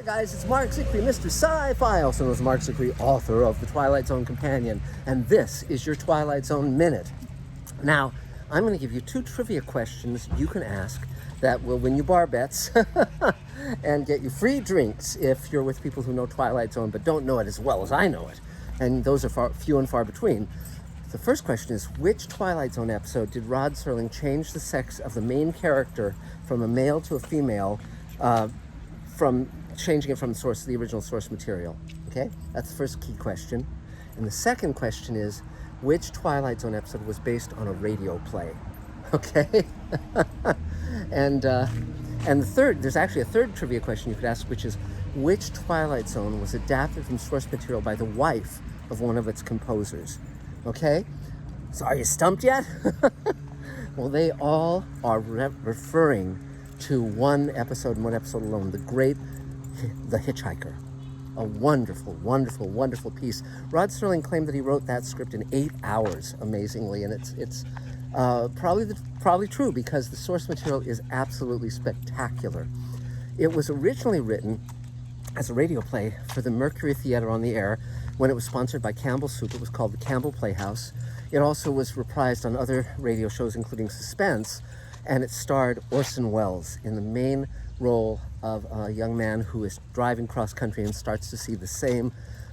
Hi guys, it's Mark Zickery, Mr. Sci-Fi, also known as Mark Zickery, author of The Twilight Zone Companion, and this is your Twilight Zone Minute. Now, I'm going to give you 2 trivia questions you can ask that will win you bar bets and get you free drinks if you're with people who know Twilight Zone but don't know it as well as I know it, and those are few and far between. The first question is, which Twilight Zone episode did Rod Serling change the sex of the main character from a male to a female, from changing it from the original source material? Okay, that's the first key question. And the second question is, which Twilight Zone episode was based on a radio play? Okay, and the third, there's actually a third trivia question you could ask, which is, which Twilight Zone was adapted from source material by the wife of one of its composers? Okay, so are you stumped yet? Well, they all are referring to one episode and one episode alone, The Hitch-Hiker. A wonderful, wonderful, wonderful piece. Rod Serling claimed that he wrote that script in 8 hours, amazingly, and it's probably true because the source material is absolutely spectacular. It was originally written as a radio play for the Mercury Theater on the Air when it was sponsored by Campbell Soup. It was called the Campbell Playhouse. It also was reprised on other radio shows, including Suspense, and it starred Orson Welles in the main role of a young man who is driving cross-country and starts to see the same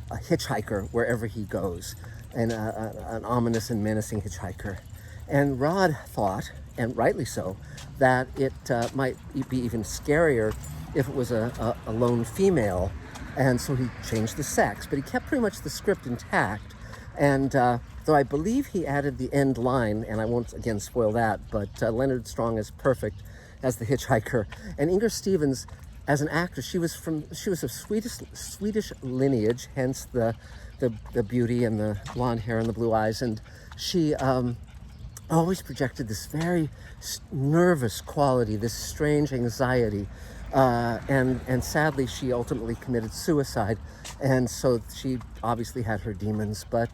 hitchhiker wherever he goes, and an ominous and menacing hitchhiker. And Rod thought, and rightly so, that it might be even scarier if it was a lone female, and so he changed the sex, but he kept pretty much the script intact. And though I believe he added the end line, and I won't again spoil that, but Leonard Strong is perfect as the hitchhiker, and Inger Stevens as an actress. She was of Swedish lineage, hence the beauty and the blonde hair and the blue eyes, and she always projected this very nervous quality, this strange anxiety, and sadly she ultimately committed suicide, and so she obviously had her demons, but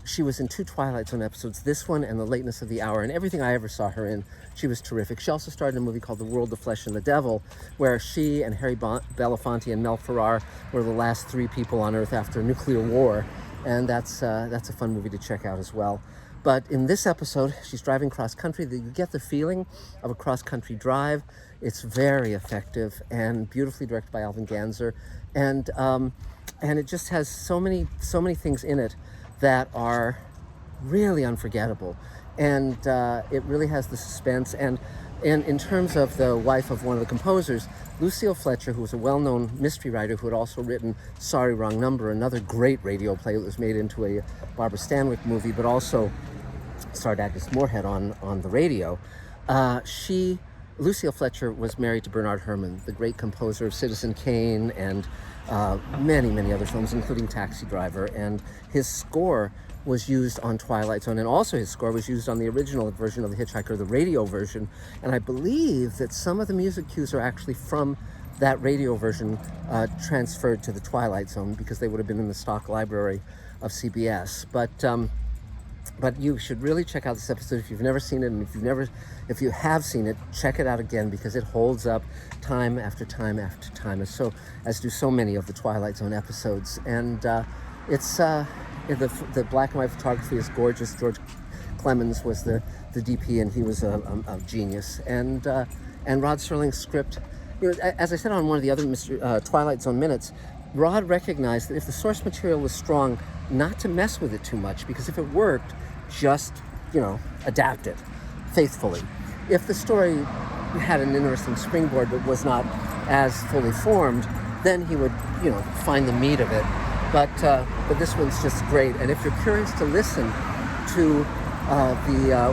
she was in 2 Twilight Zone episodes, this one and The Lateness of the Hour, and everything I ever saw her in, she was terrific. She also starred in a movie called The World, the Flesh, and the Devil, where she and Harry Belafonte and Mel Ferrar were the last 3 people on Earth after a nuclear war, and that's a fun movie to check out as well. But in this episode, she's driving cross-country. You get the feeling of a cross-country drive. It's very effective and beautifully directed by Alvin Ganzer, and it just has so many things in it that are really unforgettable, and it really has the suspense. And in terms of the wife of one of the composers, Lucille Fletcher, who was a well-known mystery writer who had also written Sorry, Wrong Number, another great radio play that was made into a Barbara Stanwyck movie, but also starred Agnes Moorehead on the radio. Lucille Fletcher was married to Bernard Herrmann, the great composer of Citizen Kane and many other films, including Taxi Driver, and his score was used on Twilight Zone, and also his score was used on the original version of The Hitchhiker, the radio version, and I believe that some of the music cues are actually from that radio version transferred to the Twilight Zone, because they would have been in the stock library of CBS. But you should really check out this episode if you've never seen it, and if you have seen it, check it out again, because it holds up time after time after time, as do so many of the Twilight Zone episodes. And it's the black and white photography is gorgeous. George Clemens was the DP, and he was a genius. And Rod Serling's script, as I said on one of the other Twilight Zone minutes, Rod recognized that if the source material was strong, not to mess with it too much, because if it worked, just, adapt it faithfully. If the story had an interesting springboard but was not as fully formed, then he would, find the meat of it. But this one's just great. And if you're curious to listen to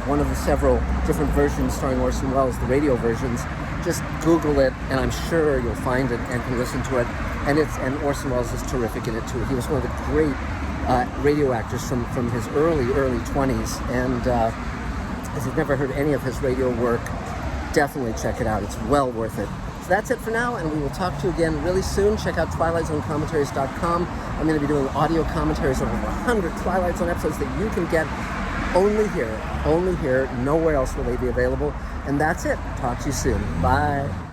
one of the several different versions starring Orson Welles, the radio versions, just Google it, and I'm sure you'll find it and can listen to it. And Orson Welles is terrific in it too. He was one of the great radio actors from his early 20s, and if you've never heard any of his radio work, definitely check it out. It's well worth it. So that's it for now, and we will talk to you again really soon. Check out TwilightZoneCommentaries.com. I'm going to be doing audio commentaries on over 100 Twilight Zone episodes that you can get only here. Nowhere else will they be available. And that's it. Talk to you soon. Bye.